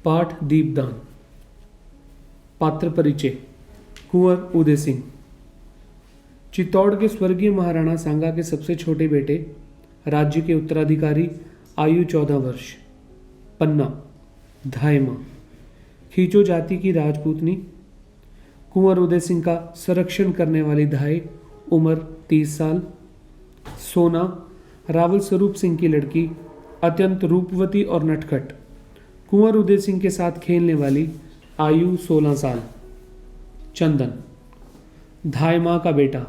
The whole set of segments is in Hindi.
पाठ दीपदान। पात्र परिचय। कुंवर उदय सिंह चित्तौड़ के स्वर्गीय महाराणा सांगा के सबसे छोटे बेटे, राज्य के उत्तराधिकारी, आयु 14 वर्ष। पन्ना धायमा, खींचो जाति की राजपूतनी। कुंवर उदय सिंह का संरक्षण करने वाली धाय, उम्र 30 साल। सोना, रावल स्वरूप सिंह की लड़की, अत्यंत रूपवती और नटखट। कुंवर उदय सिंह के साथ खेलने वाली, आयु 16 साल। चंदन, धाय माँ का बेटा,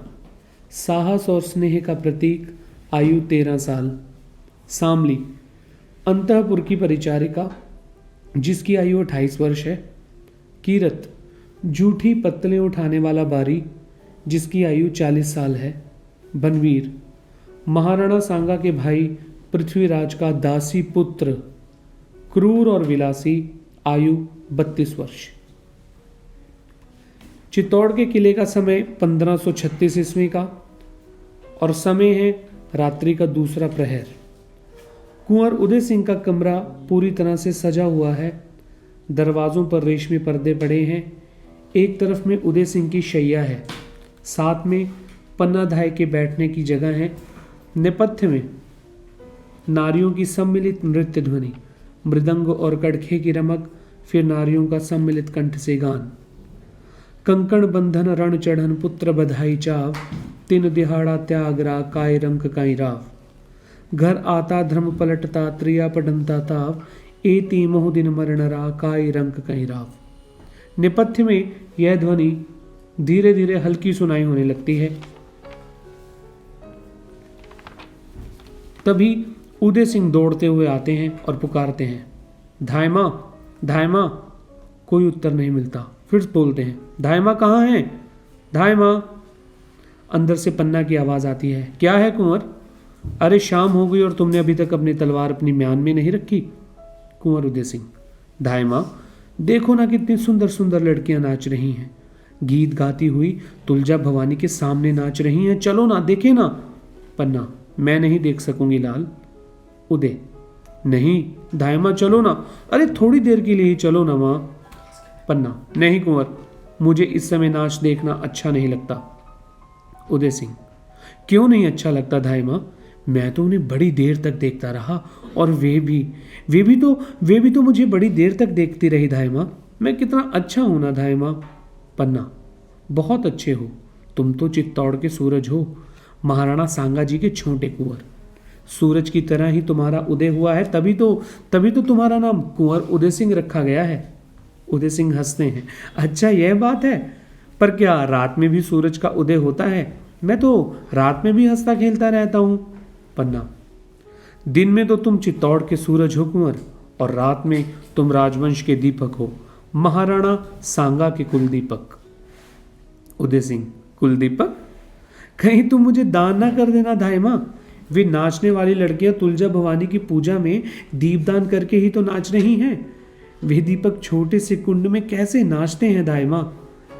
साहस और स्नेह का प्रतीक, आयु 13 साल। सामली, अंतःपुर की परिचारिका, जिसकी आयु 28 वर्ष है। कीरत, जूठी पत्तलें उठाने वाला बारी, जिसकी आयु 40 साल है। बनवीर, महाराणा सांगा के भाई पृथ्वीराज का दासी पुत्र, क्रूर और विलासी, आयु 32 वर्ष। चित्तौड़ के किले का समय 1536 ईस्वी का और समय है रात्रि का दूसरा प्रहर। कुंवर उदय सिंह का कमरा पूरी तरह से सजा हुआ है। दरवाजों पर रेशमी पर्दे पड़े हैं। एक तरफ में उदय सिंह की शैया है, साथ में पन्ना धाय के बैठने की जगह है। नेपथ्य में नारियों की सम्मिलित नृत्य ध्वनि, मृदंग और कड़खे की रमक, फिर नारियों का सम्मिलित कंठ से गान। कंकण बंधन रण चढ़न पुत्र बधाई चाव, तिन दिहाड़ा त्यागरा काय रंक काई राव। घर आता धर्म पलटता त्रिया पडंता ताव, एती मोह दिन मरणरा काय रंक काई राव। नेपथ्य में यह ध्वनि धीरे धीरे हल्की सुनाई होने लगती है। तभी उदय सिंह दौड़ते हुए आते हैं और पुकारते हैं, धायमा, धायमा। कोई उत्तर नहीं मिलता। फिर बोलते हैं, धायमा कहाँ है, धायमा। अंदर से पन्ना की आवाज आती है, क्या है कुंवर? अरे शाम हो गई और तुमने अभी तक अपनी तलवार अपनी म्यान में नहीं रखी। कुंवर उदय सिंह, धायमा देखो ना कितनी सुंदर सुंदर लड़कियां नाच रही हैं, गीत गाती हुई तुलजा भवानी के सामने नाच रही हैं, चलो ना, देखे ना। पन्ना, मैं नहीं देख सकूंगी लाल। उदय, नहीं धायमा चलो ना, अरे थोड़ी देर के लिए ही चलो ना माँ। पन्ना, नहीं कुंवर, मुझे इस समय नाच देखना अच्छा नहीं लगता। उदय सिंह, क्यों नहीं अच्छा लगता धायमा? मैं तो उन्हें बड़ी देर तक देखता रहा और वे भी तो मुझे बड़ी देर तक देखती रही धायमा। मैं कितना अच्छा हूं ना धायमा। पन्ना, बहुत अच्छे हो, तुम तो चित्तौड़ के सूरज हो, महाराणा सांगा जी के छोटे कुंवर। सूरज की तरह ही तुम्हारा उदय हुआ है, तभी तो तुम्हारा नाम कुंवर उदय सिंह रखा गया है। उदय सिंह हंसते हैं, अच्छा यह बात है, पर क्या रात में भी सूरज का उदय होता है? मैं तो रात में भी हंसता खेलता रहता हूं। पन्ना, दिन में तो तुम चित्तौड़ के सूरज हो कुंवर, और रात में तुम राजवंश के दीपक हो, महाराणा सांगा के कुलदीपक। उदय सिंह, कुलदीपक? कहीं तुम मुझे दान ना कर देना धायमा। वे नाचने वाली लड़कियां तुलजा भवानी की पूजा में दीपदान करके ही तो नाच रही हैं। वे दीपक छोटे से कुंड में कैसे नाचते हैं धायमा।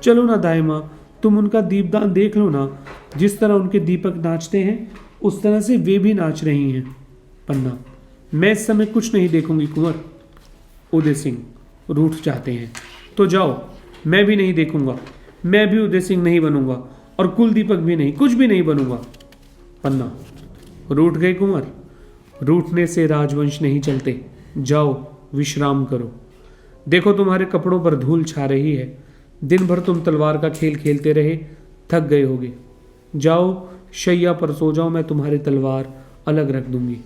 चलो ना धायमा, तुम उनका दीपदान देख लो ना। जिस तरह उनके दीपक नाचते हैं उस तरह से वे भी नाच रही हैं। पन्ना, मैं इस समय कुछ नहीं देखूंगी कुंवर। उदय सिंह रूठ जाते हैं, तो जाओ, मैं भी नहीं देखूंगा। मैं भी उदय सिंह नहीं बनूंगा और कुलदीपक भी नहीं, कुछ भी नहीं बनूंगा। पन्ना, रूठ गए कुंवर? रूठने से राजवंश नहीं चलते, जाओ विश्राम करो। देखो तुम्हारे कपड़ों पर धूल छा रही है, दिन भर तुम तलवार का खेल खेलते रहे, थक गए होगे। जाओ शैया पर सो जाओ, मैं तुम्हारी तलवार अलग रख दूंगी।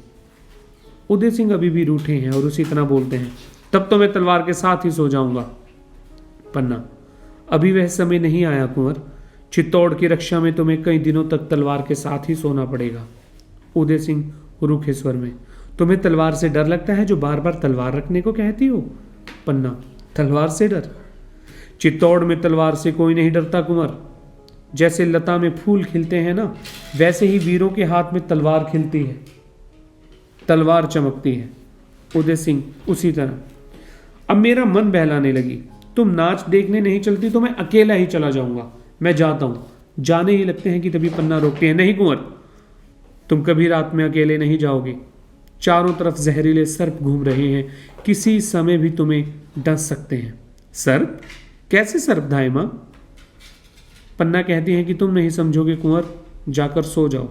उदय सिंह अभी भी रूठे हैं और उसी तरह बोलते हैं, तब तो मैं तलवार के साथ ही सो जाऊंगा। पन्ना, अभी वह समय नहीं आया कुंवर, चित्तौड़ की रक्षा में तुम्हें कई दिनों तक तलवार के साथ ही सोना पड़ेगा। उदय सिंह रूखे स्वर में, तुम्हें तलवार से डर लगता है जो बार बार तलवार रखने को कहती हो? पन्ना, तलवार से डर? चित्तौड़ में तलवार से कोई नहीं डरता कुंवर। जैसे लता में फूल खिलते हैं ना, वैसे ही वीरों के हाथ में तलवार खिलती है, तलवार चमकती है। उदय सिंह उसी तरह। अब मेरा मन बहलाने लगी, तुम नाच देखने नहीं चलती तो मैं अकेला ही चला जाऊंगा। मैं जाता हूं। जाने ही लगते हैं कि तभी पन्ना रोकती है, नहीं कुंवर, तुम कभी रात में अकेले नहीं जाओगे। चारों तरफ जहरीले सर्प घूम रहे हैं, किसी समय भी तुम्हें डस सकते हैं। सर्प? कैसे सर्प दाइमा? पन्ना कहती है कि तुम नहीं समझोगे कुंवर, जाकर सो जाओ,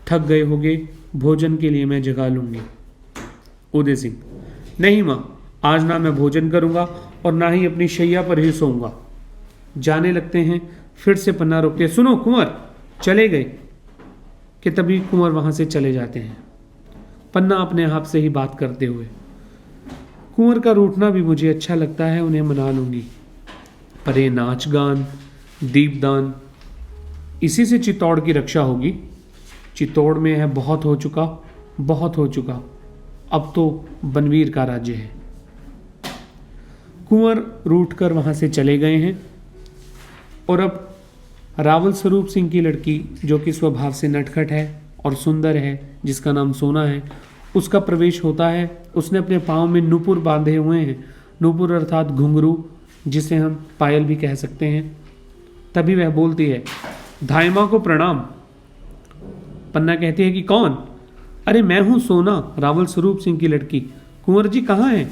थक गए होगे, भोजन के लिए मैं जगा लूंगी। उदय सिंह, नहीं माँ, आज ना मैं भोजन करूंगा और ना ही अपनी शैया पर ही सोऊंगा। जाने लगते हैं, फिर से पन्ना रोकते, सुनो कुंवर, चले गए कि तभी कुंवर वहां से चले जाते हैं। पन्ना अपने आप से ही बात करते हुए, कुंवर का रूठना भी मुझे अच्छा लगता है, उन्हें मना लूंगी, पर ये नाच गान, दीपदान, इसी से चित्तौड़ की रक्षा होगी। चित्तौड़ में है बहुत हो चुका, बहुत हो चुका, अब तो बनवीर का राज्य है। कुंवर रूठकर वहां से चले गए हैं और अब रावल स्वरूप सिंह की लड़की, जो कि स्वभाव से नटखट है और सुंदर है, जिसका नाम सोना है, उसका प्रवेश होता है। उसने अपने पाँव में नुपुर बांधे हुए हैं, नुपुर अर्थात घुंघरू, जिसे हम पायल भी कह सकते हैं। तभी वह बोलती है, धाइमा को प्रणाम। पन्ना कहती है कि कौन? अरे मैं हूं सोना, रावल स्वरूप सिंह की लड़की। कुंवर जी कहाँ हैं?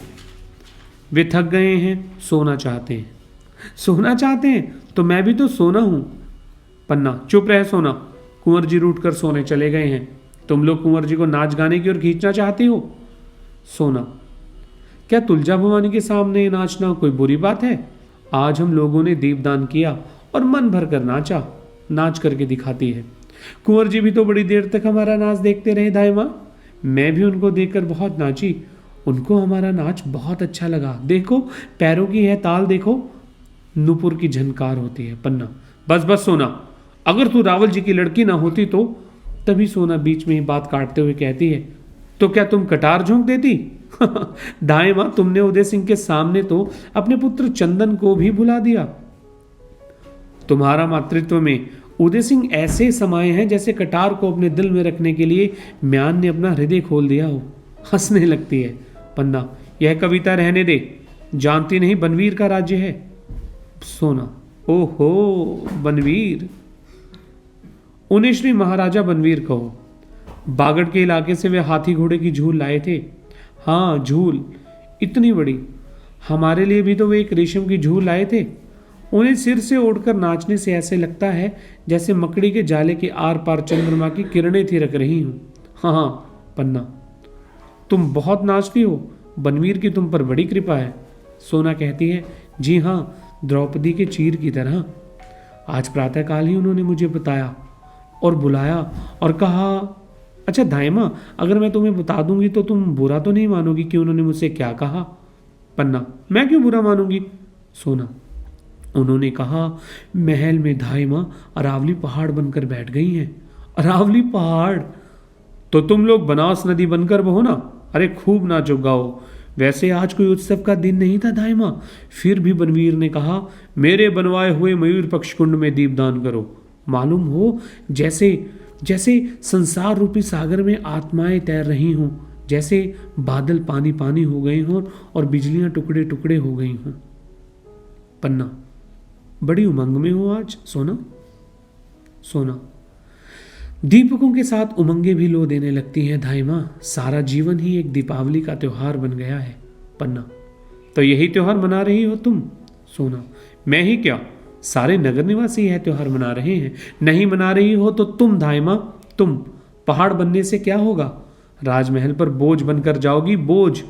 वे थक गए हैं, सोना चाहते हैं। सोना चाहते हैं तो मैं भी तो सोना हूं। पन्ना, चुप रहे सोना, कुंवर जी रूठ कर सोने चले गए हैं, तुम लोग कुंवर जी को नाच गाने की ओर खींचना चाहती हो। सोना, क्या तुलजा भवानी के सामने नाचना कोई बुरी बात है? आज हम लोगों ने दीपदान किया और मन भर कर नाचा, नाच करके दिखाती है। कुंवर जी भी तो बड़ी देर तक हमारा नाच देखते रहे दाइमा, मैं भी उनको देखकर बहुत नाची, उनको हमारा नाच बहुत अच्छा लगा। देखो पैरों की है ताल, देखो नुपुर की झनकार होती है। पन्ना, बस बस सोना, अगर तू रावल जी की लड़की ना होती तो। तभी सोना बीच में ही बात काटते हुए कहती है, तो क्या तुम कटार झोंक देती? दाइमा, तुमने उदय सिंह के सामने तो अपने पुत्र चंदन को भी भुला दिया। तुम्हारा मातृत्व में उदय सिंह ऐसे समाये हैं जैसे कटार को अपने दिल में रखने के लिए म्यान ने अपना हृदय खोल दिया हो। हंसने लगती है। पन्ना, यह कविता रहने दे, जानती नहीं बनवीर का राज्य है। सोना, ओहो बनवीर, उन्हें श्री महाराजा बनवीर कहो। बागड़ के इलाके से वे हाथी घोड़े की झूल लाए थे। हाँ झूल, इतनी बड़ी, हमारे लिए भी तो वे एक रेशम की झूल लाए थे। उन्हें सिर से ओढ़कर नाचने से ऐसे लगता है जैसे मकड़ी के जाले के आर पार चंद्रमा की किरणें थिरक रही हूं। हाँ हाँ पन्ना, तुम बहुत नाचती हो, बनवीर की तुम पर बड़ी कृपा है। सोना कहती है, जी हाँ, द्रौपदी के चीर की तरह। आज प्रातःकाल ही उन्होंने मुझे बताया और बुलाया और कहा, अच्छा दाइमा, अगर मैं तुम्हें बता दूंगी तो तुम बुरा तो नहीं मानोगी कि उन्होंने मुझसे क्या कहा? पन्ना, मैं क्यों बुरा मानूंगी? सोना, उन्होंने कहा महल में धाइमा अरावली पहाड़ बनकर बैठ गई हैं। अरावली पहाड़? तो तुम लोग बनास नदी बनकर बहो ना, अरे खूब नाचो गाओ। वैसे आज कोई उत्सव का दिन नहीं था दाइमा, फिर भी बनवीर ने कहा मेरे बनवाए हुए मयूर पक्ष कुंड में दीपदान करो। मालूम हो जैसे जैसे संसार रूपी सागर में आत्माएं तैर रही हों, जैसे बादल पानी पानी हो गए हों और बिजलियां टुकड़े टुकड़े हो गई हों। पन्ना, बड़ी उमंग में हो आज सोना। सोना, दीपकों के साथ उमंगे भी लो देने लगती हैं धाइमा, सारा जीवन ही एक दीपावली का त्योहार बन गया है। पन्ना, तो यही त्योहार मना रही हो तुम? सोना, मैं ही क्या, सारे नगर निवासी यह त्योहार मना रहे हैं। नहीं मना रही हो तो तुम धाइमा, तुम पहाड़ बनने से क्या होगा? राजमहल पर बोझ बनकर जाओगी, बोझ।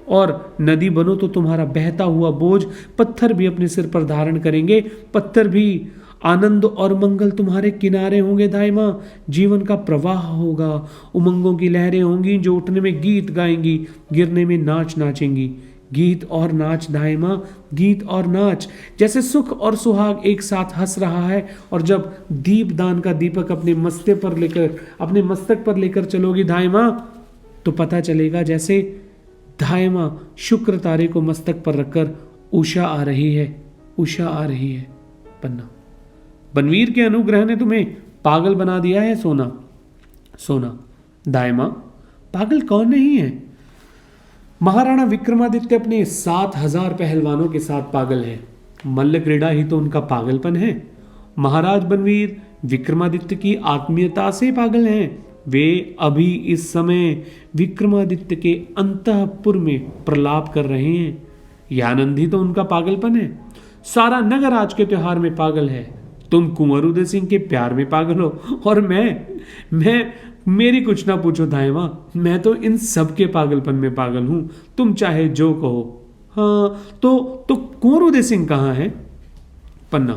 और नदी बनो तो तुम्हारा बहता हुआ बोझ पत्थर भी अपने सिर पर धारण करेंगे, पत्थर भी आनंद और मंगल तुम्हारे किनारे होंगे दाइमा। जीवन का प्रवाह होगा, उमंगों की लहरें होंगी जो उठने में गीत गाएंगी, गिरने में नाच नाचेंगी। गीत और नाच दाइमा, गीत और नाच, जैसे सुख और सुहाग एक साथ हंस रहा है। और जब दीपदान का दीपक अपने मस्तक पर लेकर चलोगी दाइमा, तो पता चलेगा जैसे दाइमा शुक्र तारे को मस्तक पर रखकर उषा आ रही है, उषा आ रही है। पन्ना, बनवीर के अनुग्रह ने तुम्हें पागल बना दिया है सोना। सोना, दाइमा, पागल कौन नहीं है? महाराणा विक्रमादित्य अपने 7,000 पहलवानों के साथ पागल हैं, मल्ल क्रीड़ा ही तो उनका पागलपन है। महाराज बनवीर विक्रमादित्य की आत्मीयता से पागल हैं, वे अभी इस समय विक्रमादित्य के अंतःपुर में प्रलाप कर रहे हैं। यह आनंद ही तो उनका पागलपन है। सारा नगर आज के त्योहार में पागल है। तुम कुंवर उदय सिंह के प्यार में पागल हो और मैं मेरी कुछ ना पूछो धायमा, मैं तो इन सब के पागलपन में पागल हूं। तुम चाहे जो कहो। हाँ तो कुंवर उदय सिंह कहाँ है? पन्ना,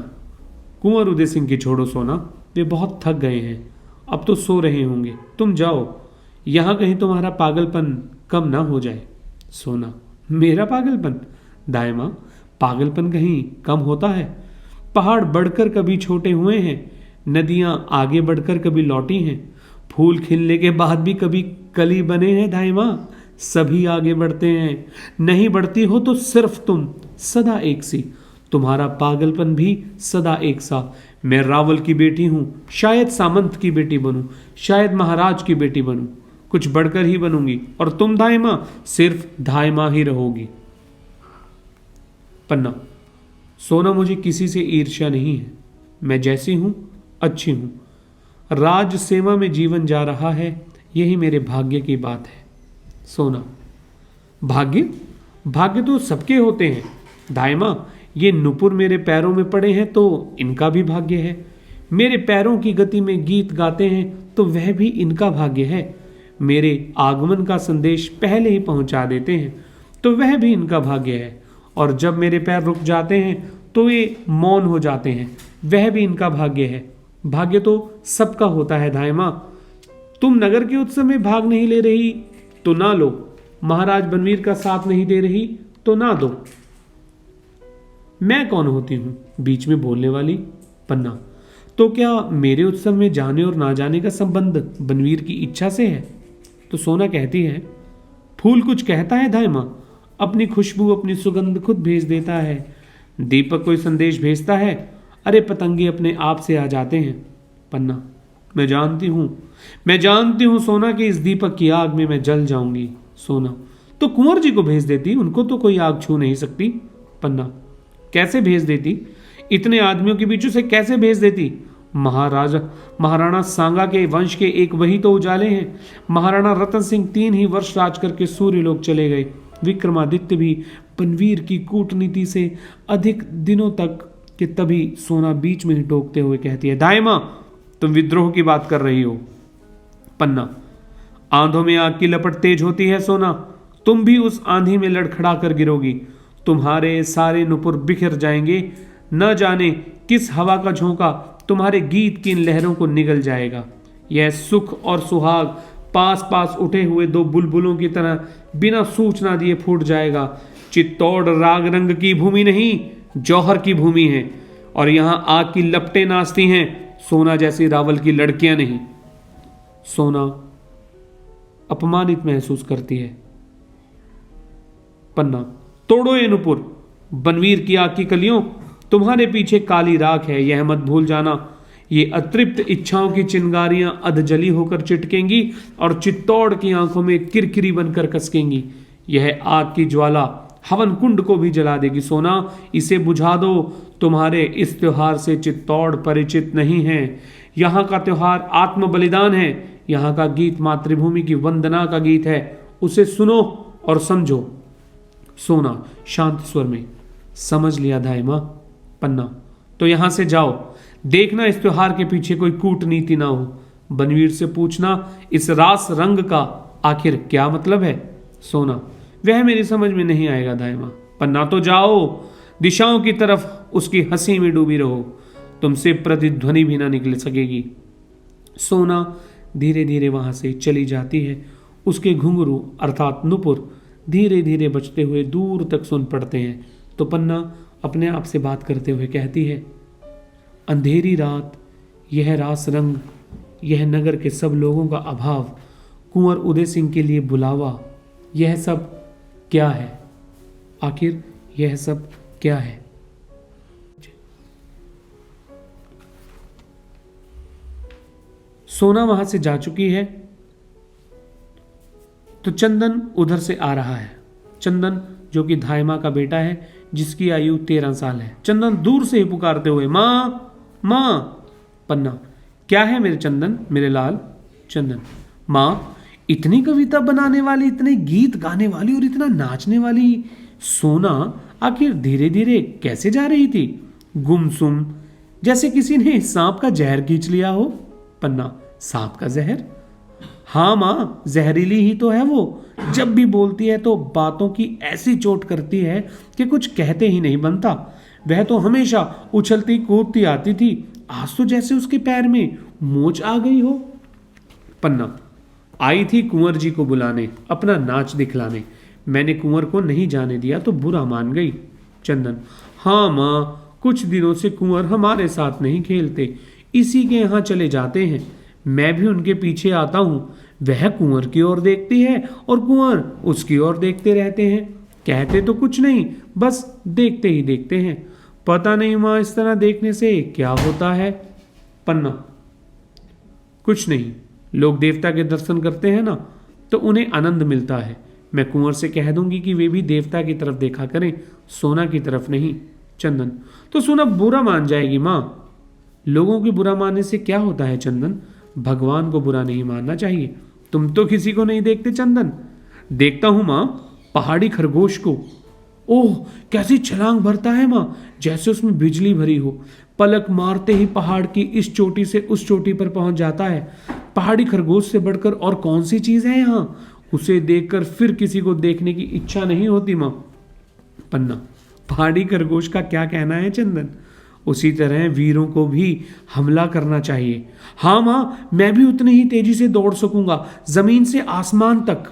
कुंवर उदय सिंह की छोड़ो सोना, वे बहुत थक गए हैं, अब तो सो रहे होंगे। तुम जाओ, यहां कहीं तुम्हारा पागलपन कम ना हो जाए। सोना, मेरा पागलपन? दायमा, पागलपन कहीं कम होता है? पहाड़ बढ़कर कभी छोटे हुए हैं, नदियां आगे बढ़कर कभी लौटी हैं, फूल खिलने के बाद भी कभी कली बने हैं। दायमा, सभी आगे बढ़ते हैं, नहीं बढ़ती हो तो सिर्फ तुम, सदा एक सी। तुम्हारा पागलपन भी सदा एक सा। मैं रावल की बेटी हूं, शायद सामंत की बेटी बनूं, शायद महाराज की बेटी बनूं, कुछ बढ़कर ही बनूंगी। और तुम दायमा सिर्फ दायमा ही रहोगी। पन्ना, सोना, मुझे किसी से ईर्ष्या नहीं है। मैं जैसी हूं अच्छी हूं। राज सेवा में जीवन जा रहा है, यही मेरे भाग्य की बात है। सोना, भाग्य? भाग्य तो सबके होते हैं दायमा। ये नुपुर मेरे पैरों में पड़े हैं तो इनका भी भाग्य है। मेरे पैरों की गति में गीत गाते हैं तो वह भी इनका भाग्य है। मेरे आगमन का संदेश पहले ही पहुंचा देते हैं तो वह भी इनका भाग्य है। और जब मेरे पैर रुक जाते हैं तो ये मौन हो जाते हैं, वह भी इनका भाग्य है। भाग्य तो सबका होता है दायमा। तुम नगर के उत्सव में भाग नहीं ले रही तो ना लो, महाराज बनवीर का साथ नहीं दे रही तो ना दो। मैं कौन होती हूं बीच में बोलने वाली? पन्ना, तो क्या मेरे उत्सव में जाने और ना जाने का संबंध बनवीर की इच्छा से है? तो सोना कहती है, फूल कुछ कहता है दायमा, अपनी खुशबू अपनी सुगंध खुद भेज देता है। दीपक कोई संदेश भेजता है, अरे पतंगे अपने आप से आ जाते हैं। पन्ना, मैं जानती हूं सोना कि इस दीपक की आग में मैं जल जाऊंगी। सोना, तो कुंवर जी को भेज देती, उनको तो कोई आग छू नहीं सकती। पन्ना, कैसे भेज देती? इतने आदमियों के बीच से कैसे भेज देती? महाराणा सांगा के वंश के एक वही तो उजाले हैं। महाराणा रतन सिंह 3 ही वर्ष राज करके सूर्य लोक चले गए। विक्रमादित्य भी बनवीर की कूटनीति से अधिक दिनों तक कि तभी सोना बीच में ही टोकते हुए कहती है, दायमा, तुम विद्रोह की बात कर रही हो। पन्ना, आंधों में आग की लपट तेज होती है सोना, तुम भी उस आंधी में लड़खड़ा कर गिरोगी। तुम्हारे सारे नुपुर बिखर जाएंगे, न जाने किस हवा का झोंका तुम्हारे गीत की इन लहरों को निगल जाएगा। यह सुख और सुहाग पास पास उठे हुए 2 बुलबुलों की तरह बिना सूचना दिए फूट जाएगा। चित्तौड़ राग रंग की भूमि नहीं, जौहर की भूमि है, और यहां आग की लपटें नाचती हैं, सोना जैसी रावल की लड़कियां नहीं। सोना अपमानित महसूस करती है। पन्ना, तोड़ो ये नुपुर, बनवीर की आग की कलियों, तुम्हारे पीछे काली राख है, यह मत भूल जाना। ये अतृप्त इच्छाओं की चिंगारियां अधजली होकर चिटकेंगी और चित्तौड़ की आंखों में किरकिरी बनकर कसकेंगी। यह आग की ज्वाला हवन कुंड को भी जला देगी। सोना, इसे बुझा दो। तुम्हारे इस त्योहार से चित्तौड़ परिचित नहीं है। यहाँ का त्योहार आत्म बलिदान है। यहाँ का गीत मातृभूमि की वंदना का गीत है। उसे सुनो और समझो। सोना शांत स्वर में, समझ लिया दायमा। पन्ना, तो यहां से जाओ, देखना इस त्योहार के पीछे कोई कूटनीति ना हो। बनवीर से पूछना इस रास रंग का आखिर क्या मतलब है। सोना, वह मेरी समझ में नहीं आएगा दायमा। पन्ना, तो जाओ, दिशाओं की तरफ उसकी हंसी में डूबी रहो, तुमसे प्रतिध्वनि भी ना निकल सकेगी। सोना धीरे धीरे वहां से चली जाती है। उसके घुंघरू अर्थात नुपुर धीरे धीरे बचते हुए दूर तक सुन पड़ते हैं। तो पन्ना अपने आप से बात करते हुए कहती है, अंधेरी रात, यह रास रंग, यह नगर के सब लोगों का अभाव, कुंवर उदय सिंह के लिए बुलावा, यह सब क्या है? आखिर यह सब क्या है? सोना वहां से जा चुकी है तो चंदन उधर से आ रहा है। चंदन जो कि धायमा का बेटा है, जिसकी आयु 13 साल है। चंदन दूर से ही पुकारते हुए, माँ माँ। पन्ना, क्या है मेरे चंदन, मेरे लाल? चंदन, माँ, इतनी कविता बनाने वाली, इतने गीत गाने वाली और इतना नाचने वाली सोना आखिर धीरे धीरे कैसे जा रही थी? गुमसुम, जैसे किसी ने सांप का जहर खींच लिया हो। पन्ना, सांप का जहर? हाँ माँ, जहरीली ही तो है वो। जब भी बोलती है तो बातों की ऐसी चोट करती है कि कुछ कहते ही नहीं बनता। वह तो हमेशा उछलती कूदती आती थी, आज तो जैसे उसके पैर में मोच आ गई हो। पन्ना, आई थी कुंवर जी को बुलाने, अपना नाच दिखलाने। मैंने कुंवर को नहीं जाने दिया तो बुरा मान गई। चंदन, हाँ माँ, कुछ दिनों से कुंवर हमारे साथ नहीं खेलते, इसी के यहाँ चले जाते हैं। मैं भी उनके पीछे आता हूँ। वह कुंवर की ओर देखती है और कुंवर उसकी ओर देखते रहते हैं। कहते तो कुछ नहीं, बस देखते ही देखते हैं। पता नहीं माँ, इस तरह देखने से क्या होता है? पन्ना, कुछ नहीं, लोग देवता के दर्शन करते हैं ना, तो उन्हें आनंद मिलता है। मैं कुंवर से कह दूंगी कि वे भी देवता की तरफ देखा करें, सोना की तरफ नहीं। चंदन, तो सोना बुरा मान जाएगी माँ। लोगों के बुरा मानने से क्या होता है चंदन? भगवान को बुरा नहीं मानना चाहिए। तुम तो किसी को नहीं देखते चंदन। देखता हूं माँ, पहाड़ी खरगोश को। ओह, कैसी छलांग भरता है माँ, जैसे उसमें बिजली भरी हो। पलक मारते ही पहाड़ की इस चोटी से उस चोटी पर पहुंच जाता है। पहाड़ी खरगोश से बढ़कर और कौन सी चीज है यहाँ? उसे देखकर फिर किसी को देखने की इच्छा नहीं होती माँ। पन्ना, पहाड़ी खरगोश का क्या कहना है चंदन? उसी तरह वीरों को भी हमला करना चाहिए। हाँ माँ, मैं भी उतनी ही तेजी से दौड़ सकूंगा, जमीन से आसमान तक।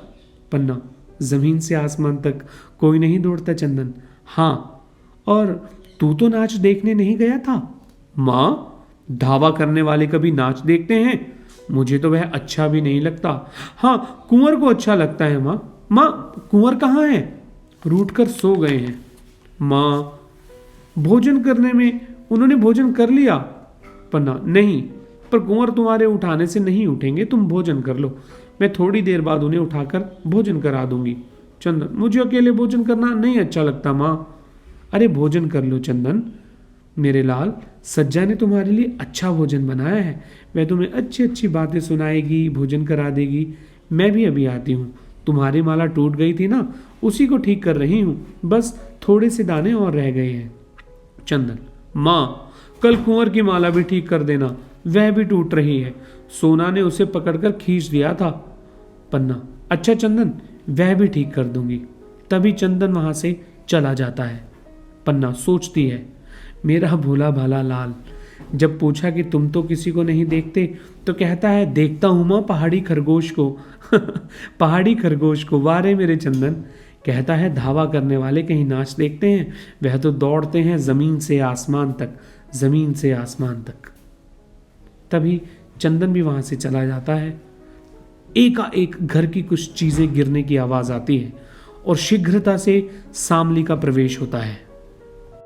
पन्ना, जमीन से आसमान तक कोई नहीं दौड़ता चंदन। हाँ, और तू तो नाच देखने नहीं गया था? माँ, धावा करने वाले कभी नाच देखते हैं? मुझे तो वह अच्छा भी नहीं लगता। हाँ, कुंवर को अच्छा लगता है माँ। माँ, कुंवर कहाँ है? रूठ कर सो गए हैं। माँ, भोजन करने में उन्होंने भोजन कर लिया। पन्ना, नहीं, पर कुंवर तुम्हारे उठाने से नहीं उठेंगे, तुम भोजन कर लो। मैं थोड़ी देर बाद उन्हें उठाकर भोजन करा दूंगी। चंदन, मुझे अकेले भोजन करना नहीं अच्छा लगता माँ। अरे भोजन कर लो चंदन, मेरे लाल, सज्जा ने तुम्हारे लिए अच्छा भोजन बनाया है। वह तुम्हें अच्छी अच्छी बातें सुनाएगी, भोजन करा देगी। मैं भी अभी आती हूँ। तुम्हारी माला टूट गई थी ना, उसी को ठीक कर रही हूँ, बस थोड़े से दाने और रह गए हैं। चंदन, माँ, कल कुंवर की माला भी ठीक कर देना, वह भी टूट रही है। सोना ने उसे पकड़कर खींच दिया था। पन्ना, अच्छा चंदन, वह भी ठीक कर दूंगी। तभी चंदन वहां से चला जाता है। पन्ना सोचती है, मेरा भोला भाला लाल, जब पूछा कि तुम तो किसी को नहीं देखते, तो कहता है देखता हूं माँ पहाड़ी खरगोश को। पहाड़ी खरगोश को, वारे मेरे चंदन। कहता है धावा करने वाले कहीं नाच देखते हैं, वह तो दौड़ते हैं जमीन से आसमान तक, जमीन से आसमान तक। तभी चंदन भी वहां से चला जाता है। एकाएक घर की कुछ चीजें गिरने की आवाज आती है और शीघ्रता से सामली का प्रवेश होता है।